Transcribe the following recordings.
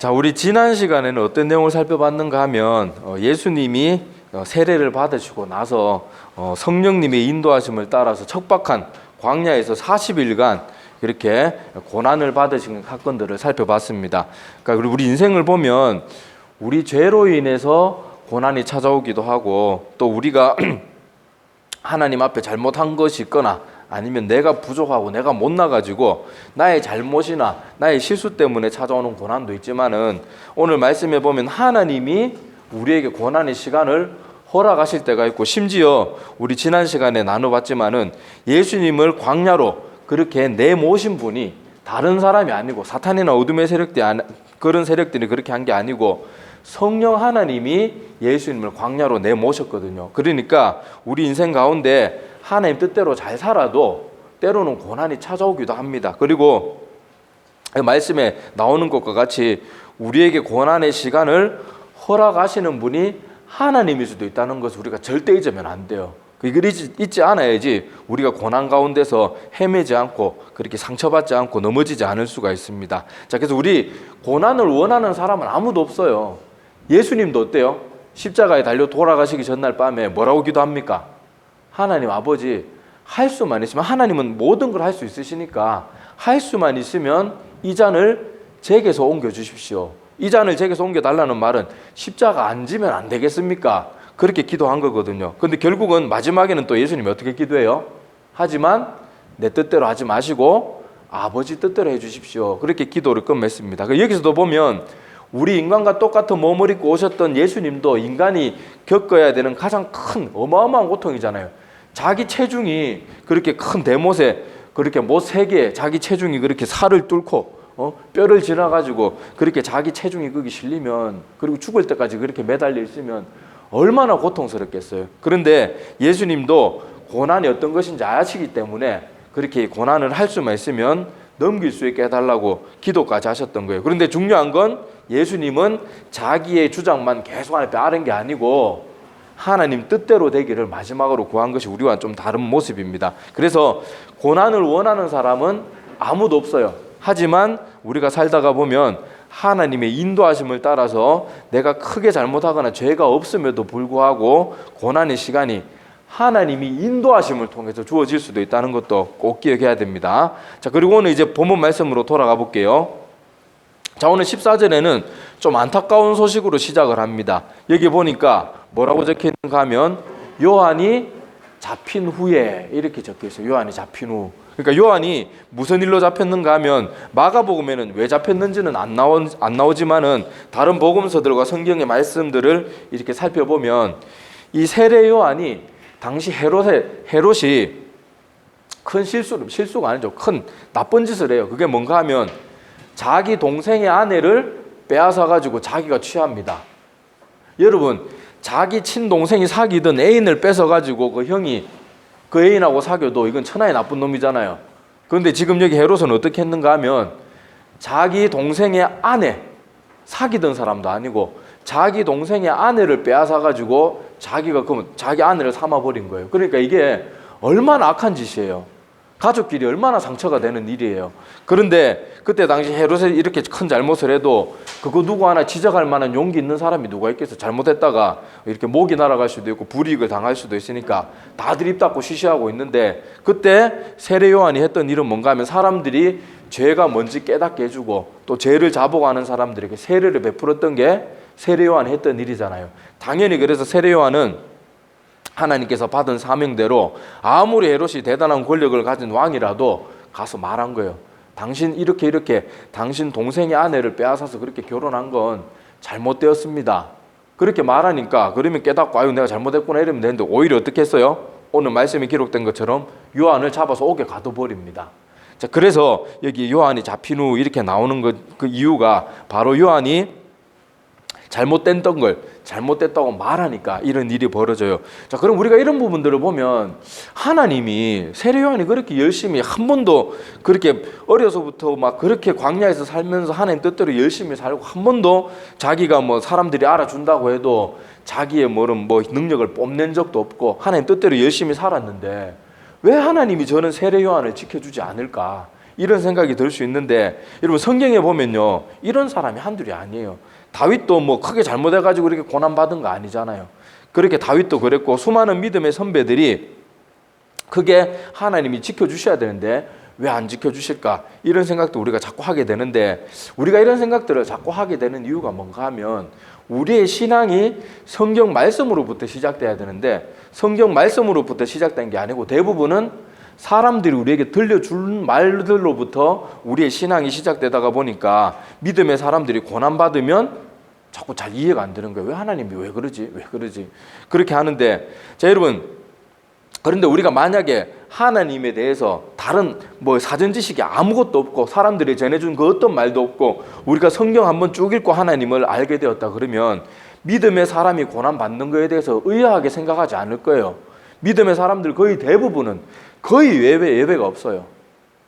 자, 우리 지난 시간에는 어떤 내용을 살펴봤는가 하면 예수님이 세례를 받으시고 나서 성령님의 인도하심을 따라서 척박한 광야에서 40일간 이렇게 고난을 받으신 사건들을 살펴봤습니다. 그러니까 우리 인생을 보면 우리 죄로 인해서 고난이 찾아오기도 하고, 또 우리가 하나님 앞에 잘못한 것이 있거나 아니면 내가 부족하고 내가 못나가지고 나의 잘못이나 나의 실수 때문에 찾아오는 고난도 있지만은, 오늘 말씀해 보면 하나님이 우리에게 고난의 시간을 허락하실 때가 있고, 심지어 우리 지난 시간에 나눠봤지만은 예수님을 광야로 그렇게 내모신 분이 다른 사람이 아니고 사탄이나 어둠의 세력들이, 그런 세력들이 그렇게 한 게 아니고 성령 하나님이 예수님을 광야로 내모셨거든요. 그러니까 우리 인생 가운데 하나님 뜻대로 잘 살아도 때로는 고난이 찾아오기도 합니다. 그리고 말씀에 나오는 것과 같이 우리에게 고난의 시간을 허락하시는 분이 하나님일 수도 있다는 것을 우리가 절대 잊으면 안 돼요. 이걸 잊지 않아야지 우리가 고난 가운데서 헤매지 않고 그렇게 상처받지 않고 넘어지지 않을 수가 있습니다. 자, 그래서 우리 고난을 원하는 사람은 아무도 없어요. 예수님도 어때요? 십자가에 달려 돌아가시기 전날 밤에 뭐라고 기도합니까? 하나님 아버지, 할 수만 있으면, 하나님은 모든 걸 할 수 있으시니까 할 수만 있으면 이 잔을 제게서 옮겨주십시오. 이 잔을 제게서 옮겨달라는 말은 십자가 안 지면 안 되겠습니까? 그렇게 기도한 거거든요. 근데 결국은 마지막에는 또 예수님이 어떻게 기도해요? 하지만 내 뜻대로 하지 마시고 아버지 뜻대로 해주십시오. 그렇게 기도를 끝맺습니다. 여기서도 보면 우리 인간과 똑같은 몸을 입고 오셨던 예수님도 인간이 겪어야 되는 가장 큰 어마어마한 고통이잖아요. 자기 체중이 그렇게 큰 대못에 그렇게 못 3개, 자기 체중이 그렇게 살을 뚫고 뼈를 지나가지고 그렇게 자기 체중이 거기 실리면, 그리고 죽을 때까지 그렇게 매달려 있으면 얼마나 고통스럽겠어요. 그런데 예수님도 고난이 어떤 것인지 아시기 때문에 그렇게 고난을 할 수만 있으면 넘길 수 있게 해달라고 기도까지 하셨던 거예요. 그런데 중요한 건 예수님은 자기의 주장만 계속 안에 따른 게 아니고 하나님 뜻대로 되기를 마지막으로 구한 것이 우리와 좀 다른 모습입니다. 그래서 고난을 원하는 사람은 아무도 없어요. 하지만 우리가 살다가 보면 하나님의 인도하심을 따라서 내가 크게 잘못하거나 죄가 없음에도 불구하고 고난의 시간이 하나님이 인도하심을 통해서 주어질 수도 있다는 것도 꼭 기억해야 됩니다. 자, 그리고 오늘 이제 본문 말씀으로 돌아가 볼게요. 자, 오늘 14절에는 좀 안타까운 소식으로 시작을 합니다. 여기 보니까 뭐라고 적혀 있는가 하면 요한이 잡힌 후에 이렇게 적혀 있어요. 요한이 잡힌 후. 그러니까 요한이 무슨 일로 잡혔는가 하면 마가복음에는 왜 잡혔는지는 안 나오지만은 다른 복음서들과 성경의 말씀들을 이렇게 살펴보면 이 세례 요한이 당시 헤롯이 큰 실수가 아니죠. 큰 나쁜 짓을 해요. 그게 뭔가 하면 자기 동생의 아내를 빼앗아 가지고 자기가 취합니다. 여러분, 자기 친동생이 사귀던 애인을 뺏어 가지고 그 형이 그 애인하고 사귀어도 이건 천하의 나쁜 놈이잖아요. 그런데 지금 여기 헤롯은 어떻게 했는가 하면 자기 동생의 아내, 사귀던 사람도 아니고 자기 동생의 아내를 빼앗아 가지고 자기가 그럼 자기 아내를 삼아버린 거예요. 그러니까 이게 얼마나 악한 짓이에요. 가족끼리 얼마나 상처가 되는 일이에요. 그런데 그때 당시 헤롯이 이렇게 큰 잘못을 해도 그거 누구 하나 지적할 만한 용기 있는 사람이 누가 있겠어. 잘못했다가 이렇게 목이 날아갈 수도 있고 불이익을 당할 수도 있으니까 다들 입 닫고 쉬쉬하고 있는데, 그때 세례 요한이 했던 일은 뭔가 하면 사람들이 죄가 뭔지 깨닫게 해주고 또 죄를 자복하는 사람들에게 세례를 베풀었던 게 세례 요한이 했던 일이잖아요. 당연히 그래서 세례 요한은 하나님께서 받은 사명대로 아무리 헤롯이 대단한 권력을 가진 왕이라도 가서 말한 거예요. 당신 이렇게 당신 동생의 아내를 빼앗아서 그렇게 결혼한 건 잘못되었습니다. 그렇게 말하니까 그러면 깨닫고 아유 내가 잘못했구나 이러면 되는데, 오히려 어떻게 했어요? 오늘 말씀이 기록된 것처럼 요한을 잡아서 옥에 가둬버립니다. 자, 그래서 여기 요한이 잡힌 후 이렇게 나오는 그 이유가 바로 요한이 잘못됐던 걸 잘못됐다고 말하니까 이런 일이 벌어져요. 자, 그럼 우리가 이런 부분들을 보면 하나님이 세례 요한이 그렇게 열심히 한 번도 그렇게 어려서부터 막 그렇게 광야에서 살면서 하나님 뜻대로 열심히 살고 한 번도 자기가 뭐 사람들이 알아준다고 해도 자기의 뭐 능력을 뽐낸 적도 없고 하나님 뜻대로 열심히 살았는데 왜 하나님이 저는 세례 요한을 지켜주지 않을까? 이런 생각이 들 수 있는데, 여러분 성경에 보면요, 이런 사람이 한둘이 아니에요. 다윗도 뭐 크게 잘못해가지고 이렇게 고난받은 거 아니잖아요. 그렇게 다윗도 그랬고 수많은 믿음의 선배들이 크게 하나님이 지켜주셔야 되는데 왜 안 지켜주실까, 이런 생각도 우리가 자꾸 하게 되는데, 우리가 이런 생각들을 자꾸 하게 되는 이유가 뭔가 하면, 우리의 신앙이 성경 말씀으로부터 시작돼야 되는데 성경 말씀으로부터 시작된 게 아니고 대부분은 사람들이 우리에게 들려준 말들로부터 우리의 신앙이 시작되다가 보니까 믿음의 사람들이 고난받으면 자꾸 잘 이해가 안 되는 거예요. 왜 하나님이 왜 그러지? 왜 그러지? 그렇게 하는데, 자 여러분, 그런데 우리가 만약에 하나님에 대해서 다른 뭐 사전 지식이 아무것도 없고 사람들이 전해준 그 어떤 말도 없고 우리가 성경 한번 쭉 읽고 하나님을 알게 되었다 그러면 믿음의 사람이 고난받는 거에 대해서 의아하게 생각하지 않을 거예요. 믿음의 사람들 거의 대부분은 거의 예외가 없어요.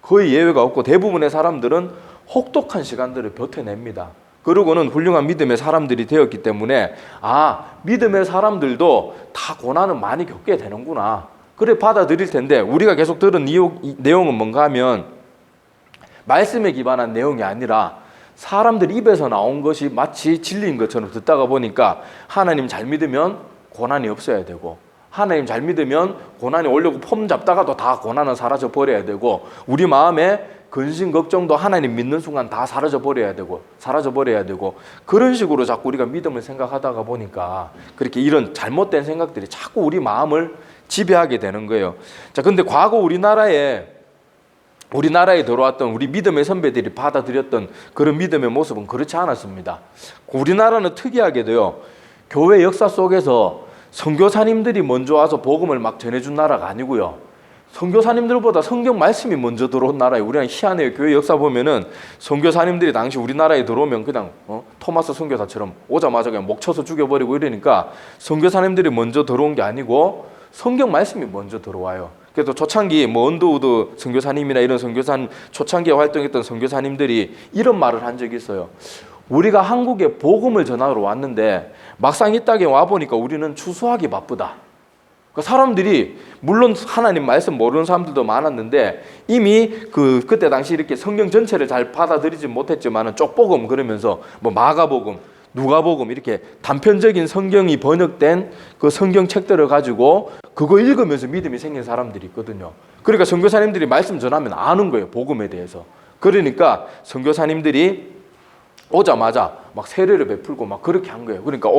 거의 예외가 없고 대부분의 사람들은 혹독한 시간들을 버텨냅니다. 그러고는 훌륭한 믿음의 사람들이 되었기 때문에 믿음의 사람들도 다 고난은 많이 겪게 되는구나, 그래 받아들일 텐데, 우리가 계속 들은 내용은 뭔가 하면 말씀에 기반한 내용이 아니라 사람들 입에서 나온 것이 마치 진리인 것처럼 듣다가 보니까 하나님 잘 믿으면 고난이 없어야 되고, 하나님 잘 믿으면 고난이 오려고 폼 잡다가도 다 고난은 사라져 버려야 되고, 우리 마음에 근심 걱정도 하나님 믿는 순간 다 사라져 버려야 되고 그런 식으로 자꾸 우리가 믿음을 생각하다가 보니까 그렇게 이런 잘못된 생각들이 자꾸 우리 마음을 지배하게 되는 거예요. 자, 근데 과거 우리나라에 들어왔던 우리 믿음의 선배들이 받아들였던 그런 믿음의 모습은 그렇지 않았습니다. 우리나라는 특이하게도요, 교회 역사 속에서 선교사님들이 먼저 와서 복음을 막 전해준 나라가 아니고요, 선교사님들보다 성경 말씀이 먼저 들어온 나라예요. 우리는 희한해요. 교회 역사 보면은 선교사님들이 당시 우리나라에 들어오면 그냥 토마스 선교사처럼 오자마자 그냥 목 쳐서 죽여버리고 이러니까 선교사님들이 먼저 들어온 게 아니고 성경 말씀이 먼저 들어와요. 그래서 초창기 언더우드 선교사님이나 이런 초창기에 활동했던 선교사님들이 이런 말을 한 적이 있어요. 우리가 한국에 복음을 전하러 왔는데 막상 이 땅에 와 보니까 우리는 추수하기 바쁘다. 그러니까 사람들이 물론 하나님 말씀 모르는 사람들도 많았는데 이미 그때 당시 이렇게 성경 전체를 잘 받아들이지 못했지만은 쪽복음 그러면서 마가복음, 누가복음 이렇게 단편적인 성경이 번역된 그 성경책들을 가지고 그거 읽으면서 믿음이 생긴 사람들이 있거든요. 그러니까 선교사님들이 말씀 전하면 아는 거예요, 복음에 대해서. 그러니까 선교사님들이 오자마자 막 세례를 베풀고 막 그렇게 한 거예요. 그러니까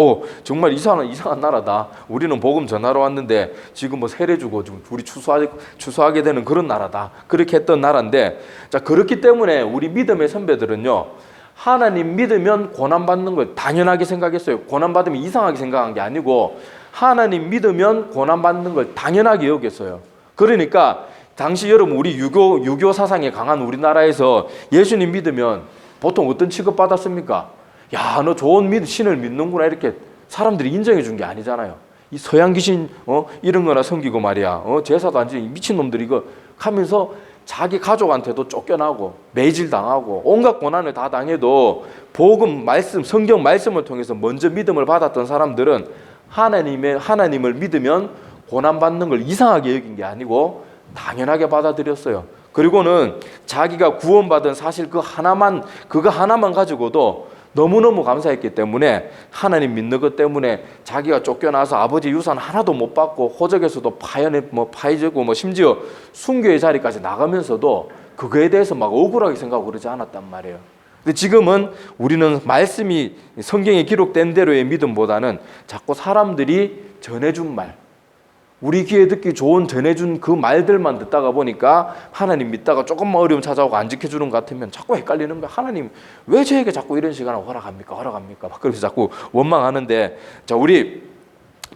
정말 이상한 나라다. 우리는 복음 전하러 왔는데 지금 세례 주고 지금 우리 추수하게 되는 그런 나라다. 그렇게 했던 나라인데, 자, 그렇기 때문에 우리 믿음의 선배들은요, 하나님 믿으면 고난받는 걸 당연하게 생각했어요. 고난받으면 이상하게 생각한 게 아니고 하나님 믿으면 고난받는 걸 당연하게 여겼어요. 그러니까 당시 여러분 우리 유교 사상이 강한 우리나라에서 예수님 믿으면 보통 어떤 취급받았습니까? 야, 너 좋은 신을 믿는구나, 이렇게 사람들이 인정해 준 게 아니잖아요. 이 서양 귀신 이런 거나 섬기고 말이야, 제사도 안 지내고 미친놈들이 이거 하면서 자기 가족한테도 쫓겨나고 매질당하고 온갖 고난을 다 당해도 복음 말씀, 성경 말씀을 통해서 먼저 믿음을 받았던 사람들은 하나님을 믿으면 고난받는 걸 이상하게 여긴 게 아니고 당연하게 받아들였어요. 그리고는 자기가 구원받은 사실 그거 하나만 가지고도 너무너무 감사했기 때문에 하나님 믿는 것 때문에 자기가 쫓겨나서 아버지 유산 하나도 못 받고 호적에서도 파해지고 심지어 순교의 자리까지 나가면서도 그거에 대해서 막 억울하게 생각하고 그러지 않았단 말이에요. 근데 지금은 우리는 말씀이 성경에 기록된 대로의 믿음보다는 자꾸 사람들이 전해준 말, 우리 귀에 듣기 좋은 전해준 그 말들만 듣다가 보니까 하나님 믿다가 조금만 어려움 찾아오고 안 지켜주는 것 같으면 자꾸 헷갈리는 거야. 하나님 왜 저에게 자꾸 이런 시간을 허락합니까? 막 그래서 자꾸 원망하는데, 자, 우리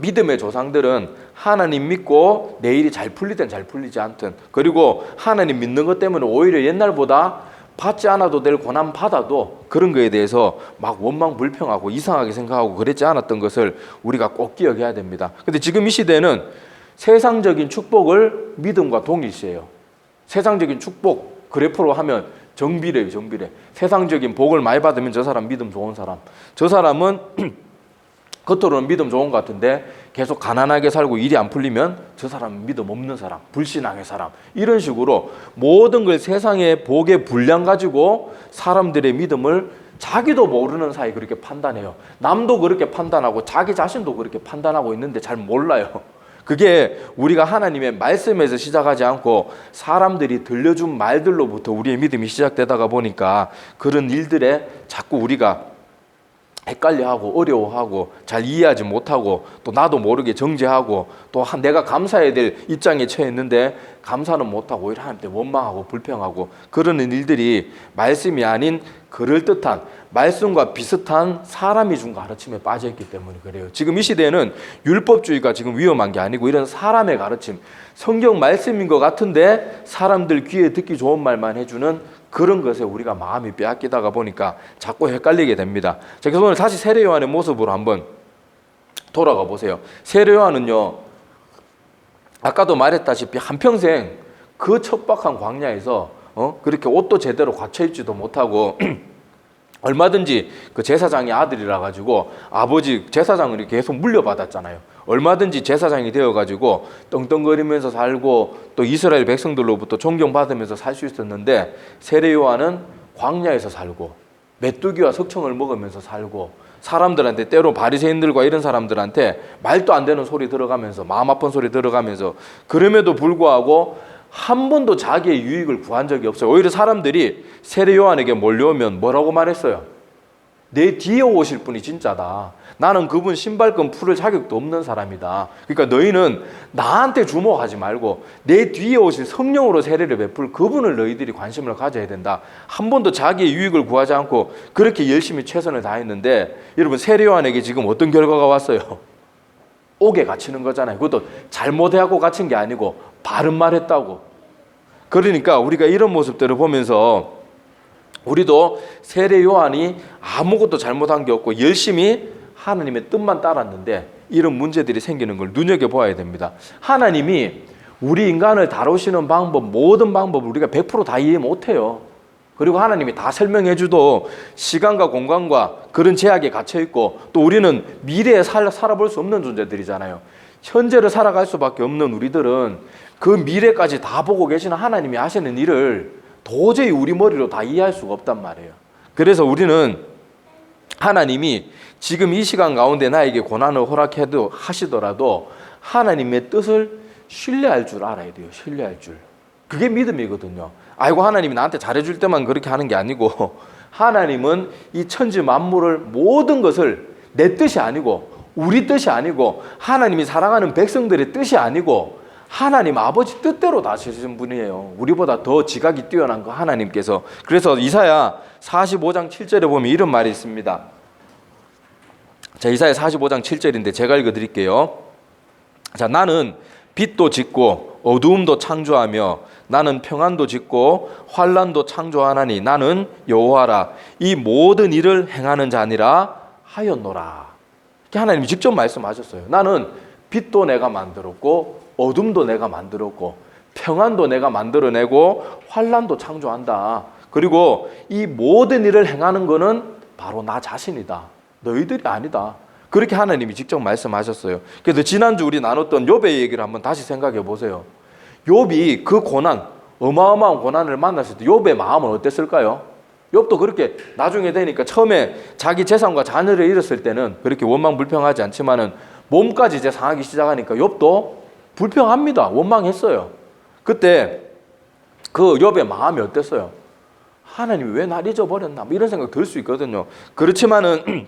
믿음의 조상들은 하나님 믿고 내일이 잘 풀리든 잘 풀리지 않든, 그리고 하나님 믿는 것 때문에 오히려 옛날보다 받지 않아도 될 고난 받아도 그런 거에 대해서 막 원망 불평하고 이상하게 생각하고 그랬지 않았던 것을 우리가 꼭 기억해야 됩니다. 근데 지금 이 시대는 세상적인 축복을 믿음과 동일시해요. 세상적인 축복 그래프로 하면 정비례예요, 정비례. 세상적인 복을 많이 받으면 저 사람 믿음 좋은 사람, 저 사람은 겉으로는 믿음 좋은 것 같은데 계속 가난하게 살고 일이 안 풀리면 저 사람은 믿음 없는 사람, 불신앙의 사람, 이런 식으로 모든 걸 세상의 복의 분량 가지고 사람들의 믿음을 자기도 모르는 사이 그렇게 판단해요. 남도 그렇게 판단하고 자기 자신도 그렇게 판단하고 있는데 잘 몰라요. 그게 우리가 하나님의 말씀에서 시작하지 않고 사람들이 들려준 말들로부터 우리의 믿음이 시작되다가 보니까 그런 일들에 자꾸 우리가 헷갈려하고 어려워하고 잘 이해하지 못하고 또 나도 모르게 정죄하고 또 내가 감사해야 될 입장에 처했는데 감사는 못하고 오히려 하나님께 원망하고 불평하고 그러는 일들이 말씀이 아닌 그럴듯한 말씀과 비슷한 사람이 준 가르침에 빠져있기 때문에 그래요. 지금 이 시대에는 율법주의가 지금 위험한 게 아니고 이런 사람의 가르침, 성경 말씀인 것 같은데 사람들 귀에 듣기 좋은 말만 해주는 그런 것에 우리가 마음이 빼앗기다가 보니까 자꾸 헷갈리게 됩니다. 자, 그래서 오늘 다시 세례 요한의 모습으로 한번 돌아가 보세요. 세례 요한은요, 아까도 말했다시피 한평생 그 척박한 광야에서 그렇게 옷도 제대로 갖춰 입지도 못하고 얼마든지 그 제사장의 아들이라 가지고 아버지 제사장을 계속 물려받았잖아요. 얼마든지 제사장이 되어가지고 떵떵거리면서 살고 또 이스라엘 백성들로부터 존경받으면서 살 수 있었는데 세례 요한은 광야에서 살고 메뚜기와 석청을 먹으면서 살고 사람들한테 때로 바리새인들과 이런 사람들한테 말도 안 되는 소리 들어가면서 마음 아픈 소리 들어가면서 그럼에도 불구하고 한 번도 자기의 유익을 구한 적이 없어요. 오히려 사람들이 세례 요한에게 몰려오면 뭐라고 말했어요? 내 뒤에 오실 분이 진짜다. 나는 그분 신발끈 풀을 자격도 없는 사람이다. 그러니까 너희는 나한테 주목하지 말고 내 뒤에 오실 성령으로 세례를 베풀 그분을 너희들이 관심을 가져야 된다. 한 번도 자기의 유익을 구하지 않고 그렇게 열심히 최선을 다했는데 여러분 세례 요한에게 지금 어떤 결과가 왔어요? 옥에 갇히는 거잖아요. 그것도 잘못하고 갇힌 게 아니고 바른 말 했다고. 그러니까 우리가 이런 모습들을 보면서 우리도 세례 요한이 아무것도 잘못한 게 없고 열심히 하나님의 뜻만 따랐는데 이런 문제들이 생기는 걸 눈여겨봐야 됩니다. 하나님이 우리 인간을 다루시는 방법, 모든 방법을 우리가 100% 다 이해 못해요. 그리고 하나님이 다 설명해줘도 시간과 공간과 그런 제약에 갇혀있고 또 우리는 미래에 살아볼 수 없는 존재들이잖아요. 현재를 살아갈 수밖에 없는 우리들은 그 미래까지 다 보고 계시는 하나님이 하시는 일을 도저히 우리 머리로 다 이해할 수가 없단 말이에요. 그래서 우리는 하나님이 지금 이 시간 가운데 나에게 고난을 허락해도 하시더라도 하나님의 뜻을 신뢰할 줄 알아야 돼요. 신뢰할 줄. 그게 믿음이거든요. 아이고 하나님이 나한테 잘해줄 때만 그렇게 하는 게 아니고 하나님은 이 천지 만물을 모든 것을 내 뜻이 아니고 우리 뜻이 아니고 하나님이 사랑하는 백성들의 뜻이 아니고 하나님 아버지 뜻대로 다스리신 분이에요. 우리보다 더 지각이 뛰어난 거 하나님께서. 그래서 이사야 45장 7절에 보면 이런 말이 있습니다. 자, 이사야 45장 7절인데 제가 읽어드릴게요. 자, 나는 빛도 짓고 어두움도 창조하며 나는 평안도 짓고 환난도 창조하나니 나는 여호와라. 이 모든 일을 행하는 자니라 하였노라. 이렇게 하나님이 직접 말씀하셨어요. 나는 빛도 내가 만들었고 어둠도 내가 만들었고 평안도 내가 만들어내고 환난도 창조한다. 그리고 이 모든 일을 행하는 거는 바로 나 자신이다. 너희들이 아니다. 그렇게 하나님이 직접 말씀하셨어요. 그래서 지난주 우리 나눴던 욥의 얘기를 한번 다시 생각해 보세요. 욥이 그 고난, 어마어마한 고난을 만났을 때 욥의 마음은 어땠을까요? 욥도 그렇게 나중에 되니까 처음에 자기 재산과 자녀를 잃었을 때는 그렇게 원망불평하지 않지만은 몸까지 이제 상하기 시작하니까 욥도 불평합니다. 원망했어요. 그때 그 욥의 마음이 어땠어요? 하나님이 왜 날 잊어버렸나? 뭐 이런 생각 들 수 있거든요. 그렇지만은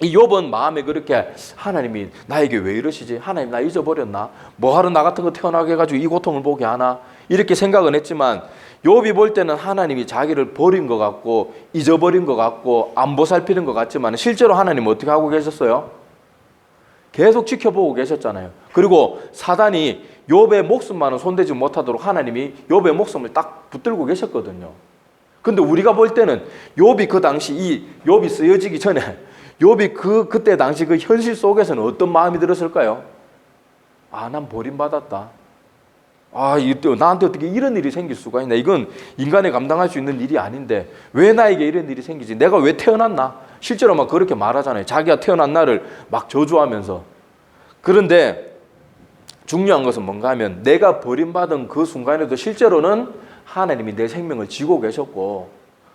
이 욥은 마음에 그렇게 하나님이 나에게 왜 이러시지? 하나님 나 잊어버렸나? 뭐하러 나 같은 거 태어나게 해가지고 이 고통을 보게 하나? 이렇게 생각은 했지만 욥이 볼 때는 하나님이 자기를 버린 것 같고 잊어버린 것 같고 안 보살피는 것 같지만 실제로 하나님은 어떻게 하고 계셨어요? 계속 지켜보고 계셨잖아요. 그리고 사단이 욥의 목숨만은 손대지 못하도록 하나님이 욥의 목숨을 딱 붙들고 계셨거든요. 근데 우리가 볼 때는 욥이 그 당시 이 욥이 쓰여지기 전에 욥이 그때 당시 그 현실 속에서는 어떤 마음이 들었을까요? 아, 난 버림받았다. 아, 나한테 어떻게 이런 일이 생길 수가 있나? 이건 인간이 감당할 수 있는 일이 아닌데 왜 나에게 이런 일이 생기지? 내가 왜 태어났나? 실제로 막 그렇게 말하잖아요. 자기가 태어난 날을 막 저주하면서. 그런데 중요한 것은 뭔가 하면 내가 버림받은 그 순간에도 실제로는 하나님이 내 생명을 지고 계셨고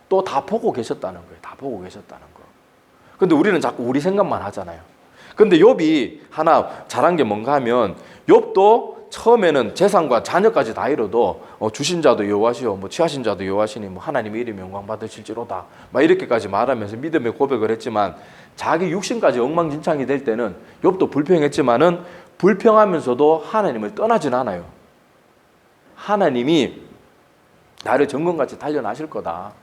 또 다 보고 계셨다는 거예요. 다 보고 계셨다는 거. 근데 우리는 자꾸 우리 생각만 하잖아요. 근데 욥이 하나 잘한 게 뭔가 하면 욥도 처음에는 재산과 자녀까지 다 잃어도 주신 자도 여호와시오, 뭐 취하신 자도 여호와시니 뭐 하나님의 이름이 영광 받으실지로다, 막 이렇게까지 말하면서 믿음의 고백을 했지만 자기 육신까지 엉망진창이 될 때는 욥도 불평했지만은 불평하면서도 하나님을 떠나진 않아요. 하나님이 나를 정금같이 단련하실 거다.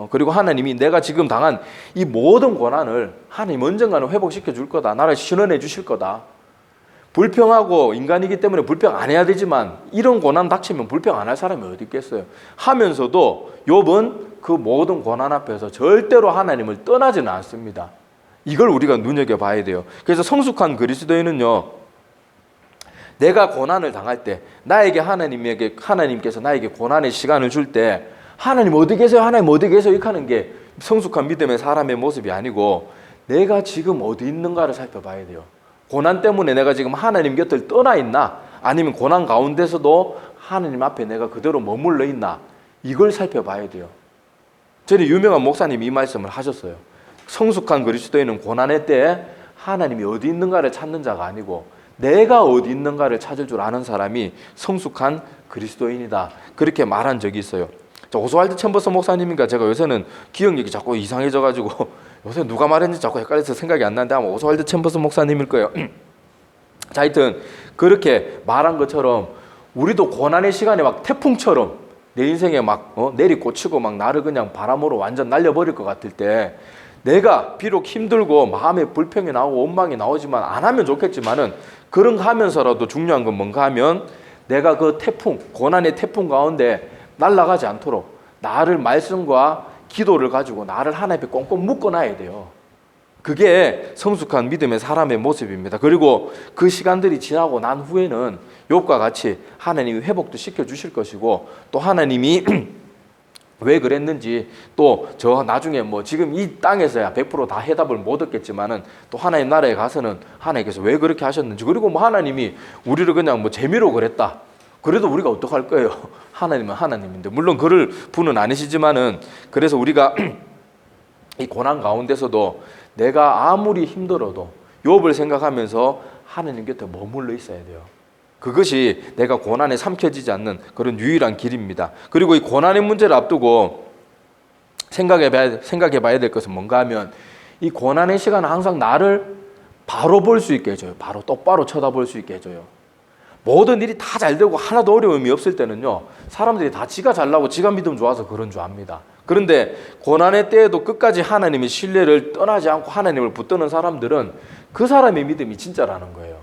그리고 하나님이 내가 지금 당한 이 모든 고난을 하나님 언젠가는 회복시켜 줄 거다. 나를 신원해 주실 거다. 불평하고 인간이기 때문에 불평 안 해야 되지만 이런 고난 닥치면 불평 안 할 사람이 어디 있겠어요. 하면서도 욥은 그 모든 고난 앞에서 절대로 하나님을 떠나지는 않습니다. 이걸 우리가 눈여겨봐야 돼요. 그래서 성숙한 그리스도인은요, 내가 고난을 당할 때 나에게 하나님께서 나에게 고난의 시간을 줄 때 하나님 어디 계세요? 하나님 어디 계세요? 이렇게 하는 게 성숙한 믿음의 사람의 모습이 아니고 내가 지금 어디 있는가를 살펴봐야 돼요. 고난 때문에 내가 지금 하나님 곁을 떠나 있나? 아니면 고난 가운데서도 하나님 앞에 내가 그대로 머물러 있나? 이걸 살펴봐야 돼요. 전에 유명한 목사님이 이 말씀을 하셨어요. 성숙한 그리스도인은 고난의 때에 하나님이 어디 있는가를 찾는 자가 아니고 내가 어디 있는가를 찾을 줄 아는 사람이 성숙한 그리스도인이다. 그렇게 말한 적이 있어요. 오스왈드 챔버스 목사님인가 제가 요새는 기억력이 자꾸 이상해져가지고 요새 누가 말했는지 자꾸 헷갈려서 생각이 안 나는데 아마 오스왈드 챔버스 목사님일 거예요. 자, 하여튼 그렇게 말한 것처럼 우리도 고난의 시간에 막 태풍처럼 내 인생에 막 내리꽂히고 막 나를 그냥 바람으로 완전 날려버릴 것 같을 때 내가 비록 힘들고 마음에 불평이 나오고 원망이 나오지만 안 하면 좋겠지만은 그런 거 하면서라도 중요한 건 뭔가 하면 내가 그 태풍, 고난의 태풍 가운데 날아가지 않도록 나를 말씀과 기도를 가지고 나를 하나님 앞에 꽁꽁 묶어놔야 돼요. 그게 성숙한 믿음의 사람의 모습입니다. 그리고 그 시간들이 지나고 난 후에는 욥과 같이 하나님이 회복도 시켜주실 것이고 또 하나님이 왜 그랬는지 또 저 나중에 뭐 지금 이 땅에서야 100% 다 해답을 못 얻겠지만은 또 하나님 나라에 가서는 하나님께서 왜 그렇게 하셨는지 그리고 뭐 하나님이 우리를 그냥 뭐 재미로 그랬다. 그래도 우리가 어떡할 거예요? 하나님은 하나님인데 물론 그럴 분은 아니시지만은 그래서 우리가 이 고난 가운데서도 내가 아무리 힘들어도 욥을 생각하면서 하나님 곁에 머물러 있어야 돼요. 그것이 내가 고난에 삼켜지지 않는 그런 유일한 길입니다. 그리고 이 고난의 문제를 앞두고 생각해 봐야 될 것은 뭔가 하면 이 고난의 시간은 항상 나를 바로 볼 수 있게 해줘요. 바로 똑바로 쳐다볼 수 있게 해줘요. 모든 일이 다 잘 되고 하나도 어려움이 없을 때는요, 사람들이 다 지가 잘나고 지가 믿음 좋아서 그런 줄 압니다. 그런데 고난의 때에도 끝까지 하나님의 신뢰를 떠나지 않고 하나님을 붙드는 사람들은 그 사람의 믿음이 진짜라는 거예요.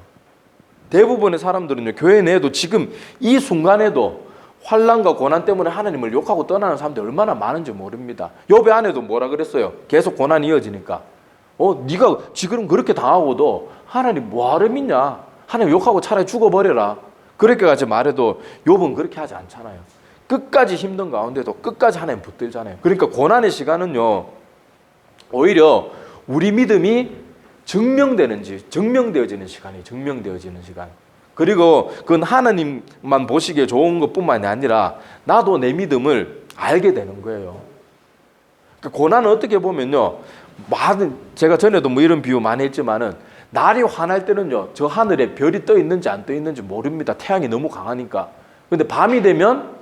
대부분의 사람들은요, 교회 내에도 지금 이 순간에도 환난과 고난 때문에 하나님을 욕하고 떠나는 사람들이 얼마나 많은지 모릅니다. 욥의 아내도 뭐라 그랬어요? 계속 고난이 이어지니까 네가 지금 그렇게 당하고도 하나님 뭐하러 믿냐? 하나님 욕하고 차라리 죽어버려라. 그렇게까지 말해도 욥은 그렇게 하지 않잖아요. 끝까지 힘든 가운데도 끝까지 하나님 붙들잖아요. 그러니까 고난의 시간은요, 오히려 우리 믿음이 증명되어지는 시간이에요. 증명되어지는 시간. 그리고 그건 하나님만 보시기에 좋은 것뿐만이 아니라 나도 내 믿음을 알게 되는 거예요. 그러니까 고난은 어떻게 보면요, 제가 전에도 뭐 이런 비유 많이 했지만은 날이 환할 때는요, 저 하늘에 별이 떠 있는지 안 떠 있는지 모릅니다. 태양이 너무 강하니까. 근데 밤이 되면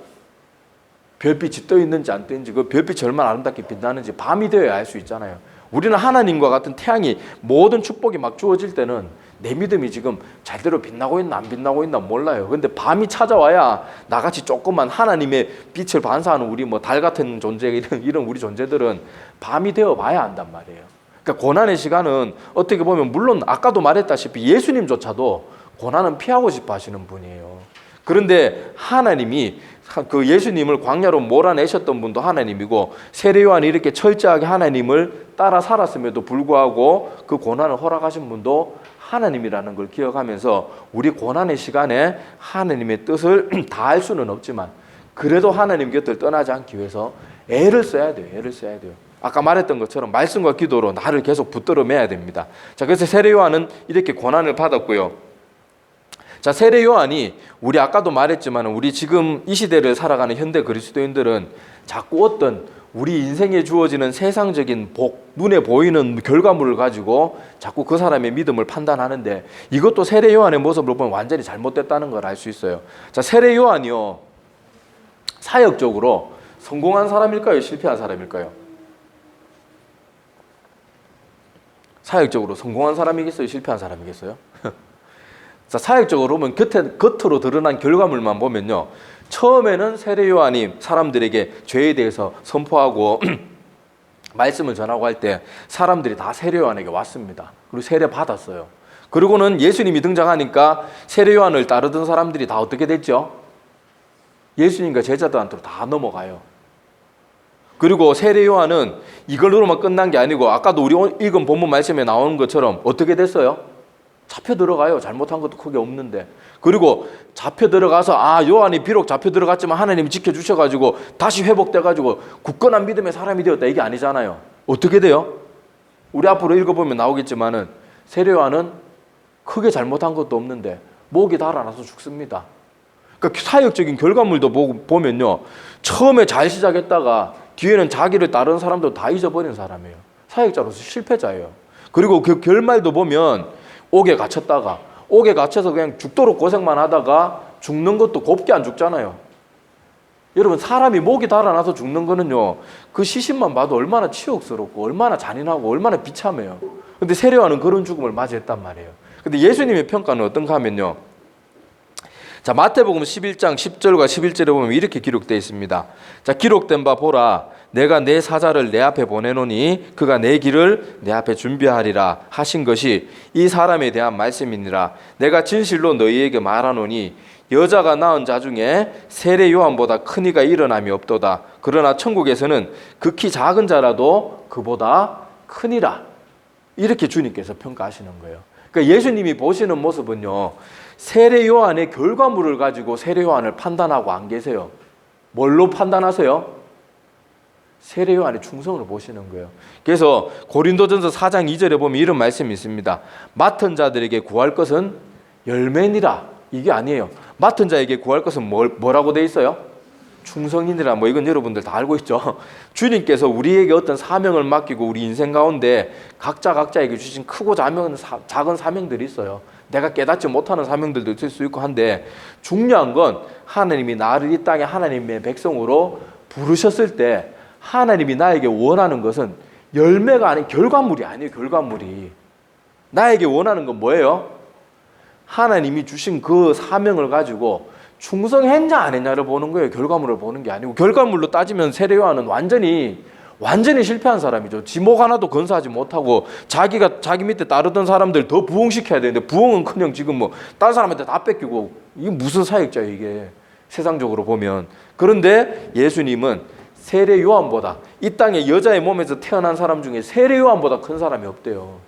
별빛이 떠 있는지 안 떠 있는지, 그 별빛이 얼마나 아름답게 빛나는지 밤이 되어야 알 수 있잖아요. 우리는 하나님과 같은 태양이 모든 축복이 막 주어질 때는 내 믿음이 지금 잘대로 빛나고 있나 안 빛나고 있나 몰라요. 근데 밤이 찾아와야 나같이 조그만 하나님의 빛을 반사하는 우리 뭐 달 같은 존재, 이런 우리 존재들은 밤이 되어 봐야 한단 말이에요. 그러니까 고난의 시간은 어떻게 보면 물론 아까도 말했다시피 예수님조차도 고난은 피하고 싶어 하시는 분이에요. 그런데 하나님이 그 예수님을 광야로 몰아내셨던 분도 하나님이고 세례 요한이 이렇게 철저하게 하나님을 따라 살았음에도 불구하고 그 고난을 허락하신 분도 하나님이라는 걸 기억하면서 우리 고난의 시간에 하나님의 뜻을 다 할 수는 없지만 그래도 하나님 곁을 떠나지 않기 위해서 애를 써야 돼요. 애를 써야 돼요. 아까 말했던 것처럼 말씀과 기도로 나를 계속 붙들어 매야 됩니다. 자, 그래서 세례 요한은 이렇게 고난을 받았고요. 자, 세례 요한이 우리 아까도 말했지만 우리 지금 이 시대를 살아가는 현대 그리스도인들은 자꾸 어떤 우리 인생에 주어지는 세상적인 복, 눈에 보이는 결과물을 가지고 자꾸 그 사람의 믿음을 판단하는데, 이것도 세례 요한의 모습을 보면 완전히 잘못됐다는 걸 알 수 있어요. 자, 세례 요한이요, 사역적으로 성공한 사람일까요? 실패한 사람일까요? 사역적으로 성공한 사람이겠어요? 실패한 사람이겠어요? 자, 사역적으로 보면 겉으로 드러난 결과물만 보면요, 처음에는 세례 요한이 사람들에게 죄에 대해서 선포하고 말씀을 전하고 할 때 사람들이 다 세례 요한에게 왔습니다. 그리고 세례 받았어요. 그리고는 예수님이 등장하니까 세례 요한을 따르던 사람들이 다 어떻게 됐죠? 예수님과 제자들한테로 다 넘어가요. 그리고 세례 요한은 이걸로만 끝난 게 아니고 아까도 우리 읽은 본문 말씀에 나오는 것처럼 어떻게 됐어요? 잡혀 들어가요. 잘못한 것도 크게 없는데. 그리고 잡혀 들어가서 요한이 비록 잡혀 들어갔지만 하나님이 지켜주셔가지고 다시 회복돼가지고 굳건한 믿음의 사람이 되었다, 이게 아니잖아요. 어떻게 돼요? 우리 앞으로 읽어보면 나오겠지만은 세례 요한은 크게 잘못한 것도 없는데 목이 달아나서 죽습니다. 그러니까 사역적인 결과물도 보면요, 처음에 잘 시작했다가 뒤에는 자기를 따르는 사람도 다 잊어버린 사람이에요. 사역자로서 실패자예요. 그리고 그 결말도 보면 옥에 갇혀서 그냥 죽도록 고생만 하다가 죽는 것도 곱게 안 죽잖아요. 여러분, 사람이 목이 달아나서 죽는 거는요, 그 시신만 봐도 얼마나 치욕스럽고 얼마나 잔인하고 얼마나 비참해요. 근데 세례 요한은 그런 죽음을 맞이했단 말이에요. 근데 예수님의 평가는 어떤가 하면요, 자, 마태복음 11장 10절과 11절에 보면 이렇게 기록되어 있습니다. 자, 기록된 바 보라, 내가 내 사자를 내 앞에 보내노니 그가 내 길을 내 앞에 준비하리라 하신 것이 이 사람에 대한 말씀이니라. 내가 진실로 너희에게 말하노니 여자가 낳은 자 중에 세례 요한보다 큰 이가 일어남이 없도다. 그러나 천국에서는 극히 작은 자라도 그보다 크니라. 이렇게 주님께서 평가하시는 거예요. 그러니까 예수님이 보시는 모습은요, 세례 요한의 결과물을 가지고 세례 요한을 판단하고 안 계세요. 뭘로 판단하세요? 세례 요한의 충성을 보시는 거예요. 그래서 고린도전서 4장 2절에 보면 이런 말씀이 있습니다. 맡은 자들에게 구할 것은 열매니라. 이게 아니에요. 맡은 자에게 구할 것은 뭐라고 돼 있어요? 충성이니라. 이건 여러분들 다 알고 있죠. 주님께서 우리에게 어떤 사명을 맡기고 우리 인생 가운데 각자에게 주신 크고 작은 사명들이 있어요. 내가 깨닫지 못하는 사명들도 있을 수 있고 한데, 중요한 건 하나님이 나를 이 땅에 하나님의 백성으로 부르셨을 때 하나님이 나에게 원하는 것은 열매가 아닌 결과물이 아니에요. 결과물이. 나에게 원하는 건 뭐예요? 하나님이 주신 그 사명을 가지고 충성했냐 안 했냐를 보는 거예요. 결과물을 보는 게 아니고. 결과물로 따지면 세례 요한은 완전히 실패한 사람이죠. 지목 하나도 건사하지 못하고 자기 밑에 따르던 사람들 더 부흥시켜야 되는데, 부흥은 그냥 지금 다른 사람한테 다 뺏기고, 이게 무슨 사역자예요, 이게. 세상적으로 보면. 그런데 예수님은 세례 요한보다, 이 땅에 여자의 몸에서 태어난 사람 중에 세례 요한보다 큰 사람이 없대요.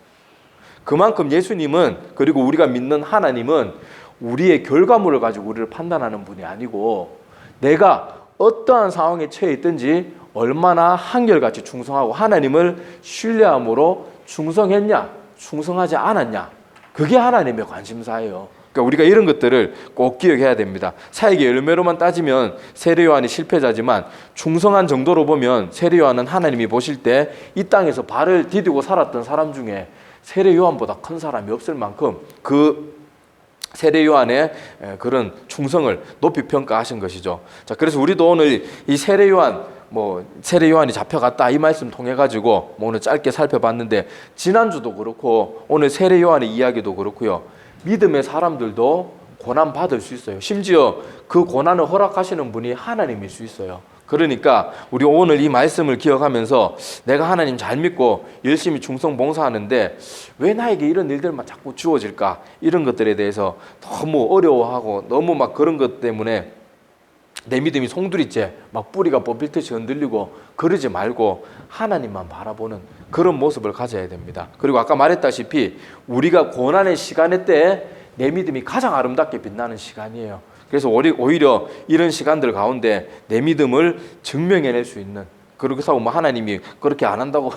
그만큼 예수님은, 그리고 우리가 믿는 하나님은 우리의 결과물을 가지고 우리를 판단하는 분이 아니고, 내가 어떠한 상황에 처해 있든지 얼마나 한결같이 충성하고 하나님을 신뢰함으로 충성했냐, 충성하지 않았냐, 그게 하나님의 관심사예요. 그러니까 우리가 이런 것들을 꼭 기억해야 됩니다. 사역의 열매로만 따지면 세례 요한이 실패자지만, 충성한 정도로 보면 세례 요한은 하나님이 보실 때 이 땅에서 발을 디디고 살았던 사람 중에 세례 요한보다 큰 사람이 없을 만큼 그 세례 요한의 그런 충성을 높이 평가하신 것이죠. 자, 그래서 우리도 오늘 이 세례 요한이 잡혀갔다, 이 말씀 통해 가지고 오늘 짧게 살펴봤는데, 지난주도 그렇고 오늘 세례 요한의 이야기도 그렇고요, 믿음의 사람들도 고난 받을 수 있어요. 심지어 그 고난을 허락하시는 분이 하나님일 수 있어요. 그러니까 우리 오늘 이 말씀을 기억하면서 내가 하나님 잘 믿고 열심히 충성 봉사하는데 왜 나에게 이런 일들만 자꾸 주어질까, 이런 것들에 대해서 너무 어려워하고 너무 그런 것 때문에 내 믿음이 송두리째 뿌리가 뽑힐듯이 흔들리고 그러지 말고 하나님만 바라보는 그런 모습을 가져야 됩니다. 그리고 아까 말했다시피 우리가 고난의 시간의 때에 내 믿음이 가장 아름답게 빛나는 시간이에요. 그래서 오히려 이런 시간들 가운데 내 믿음을 증명해낼 수 있는 그렇게 하고 뭐 하나님이 그렇게 안 한다고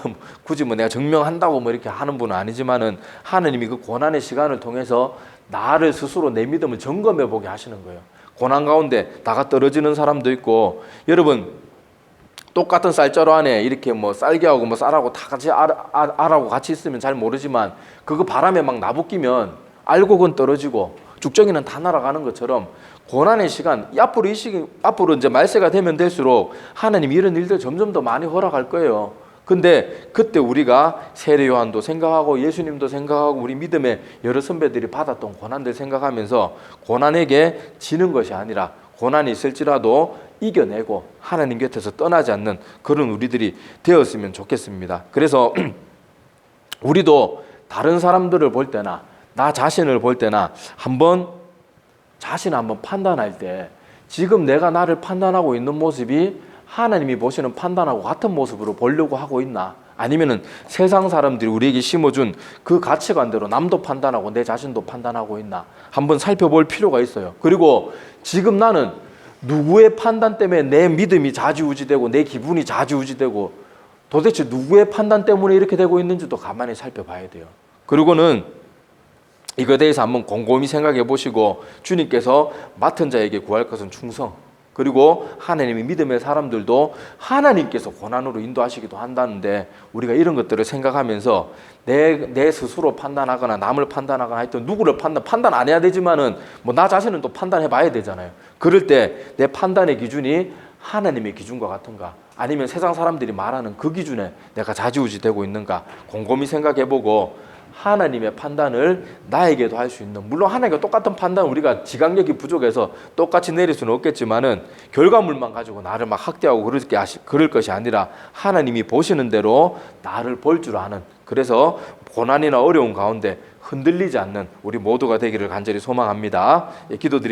굳이 뭐 내가 증명한다고 뭐 이렇게 하는 분은 아니지만은 하나님이 그 고난의 시간을 통해서 나를 스스로 내 믿음을 점검해 보게 하시는 거예요. 고난 가운데 나가 떨어지는 사람도 있고, 여러분 똑같은 쌀자루 안에 이렇게 뭐 쌀개하고 뭐 쌀하고 다 같이 알하고 같이 있으면 잘 모르지만 그거 바람에 막 나부끼면 알고 그건 떨어지고 죽정이는 다 날아가는 것처럼 고난의 시간, 앞으로 이 시기, 앞으로 이제 말세가 되면 될수록 하나님이 이런 일들 점점 더 많이 허락할 거예요. 근데 그때 우리가 세례 요한도 생각하고 예수님도 생각하고 우리 믿음의 여러 선배들이 받았던 고난들 생각하면서 고난에게 지는 것이 아니라 고난이 있을지라도 이겨내고 하나님 곁에서 떠나지 않는 그런 우리들이 되었으면 좋겠습니다. 그래서 우리도 다른 사람들을 볼 때나 나 자신을 볼 때나 자신을 한번 판단할 때 지금 내가 나를 판단하고 있는 모습이 하나님이 보시는 판단하고 같은 모습으로 보려고 하고 있나, 아니면은 세상 사람들이 우리에게 심어준 그 가치관대로 남도 판단하고 내 자신도 판단하고 있나 한번 살펴볼 필요가 있어요. 그리고 지금 나는 누구의 판단 때문에 내 믿음이 좌지우지되고 내 기분이 좌지우지되고 도대체 누구의 판단 때문에 이렇게 되고 있는지도 가만히 살펴봐야 돼요. 그리고는 이거에 대해서 한번 곰곰이 생각해 보시고 주님께서 맡은 자에게 구할 것은 충성, 그리고 하나님의 믿음의 사람들도 하나님께서 고난으로 인도하시기도 한다는데 우리가 이런 것들을 생각하면서 내 스스로 판단하거나 남을 판단하거나 하여튼 누구를 판단 안 해야 되지만은 뭐 나 자신은 또 판단해 봐야 되잖아요. 그럴 때 내 판단의 기준이 하나님의 기준과 같은가, 아니면 세상 사람들이 말하는 그 기준에 내가 좌지우지 되고 있는가 곰곰이 생각해 보고 하나님의 판단을 나에게도 할 수 있는, 물론 하나님과 똑같은 판단 우리가 지각력이 부족해서 똑같이 내릴 수는 없겠지만은 결과물만 가지고 나를 막 학대하고 그럴 것이 아니라 하나님이 보시는 대로 나를 볼 줄 아는, 그래서 고난이나 어려운 가운데 흔들리지 않는 우리 모두가 되기를 간절히 소망합니다. 기도드리겠습니다.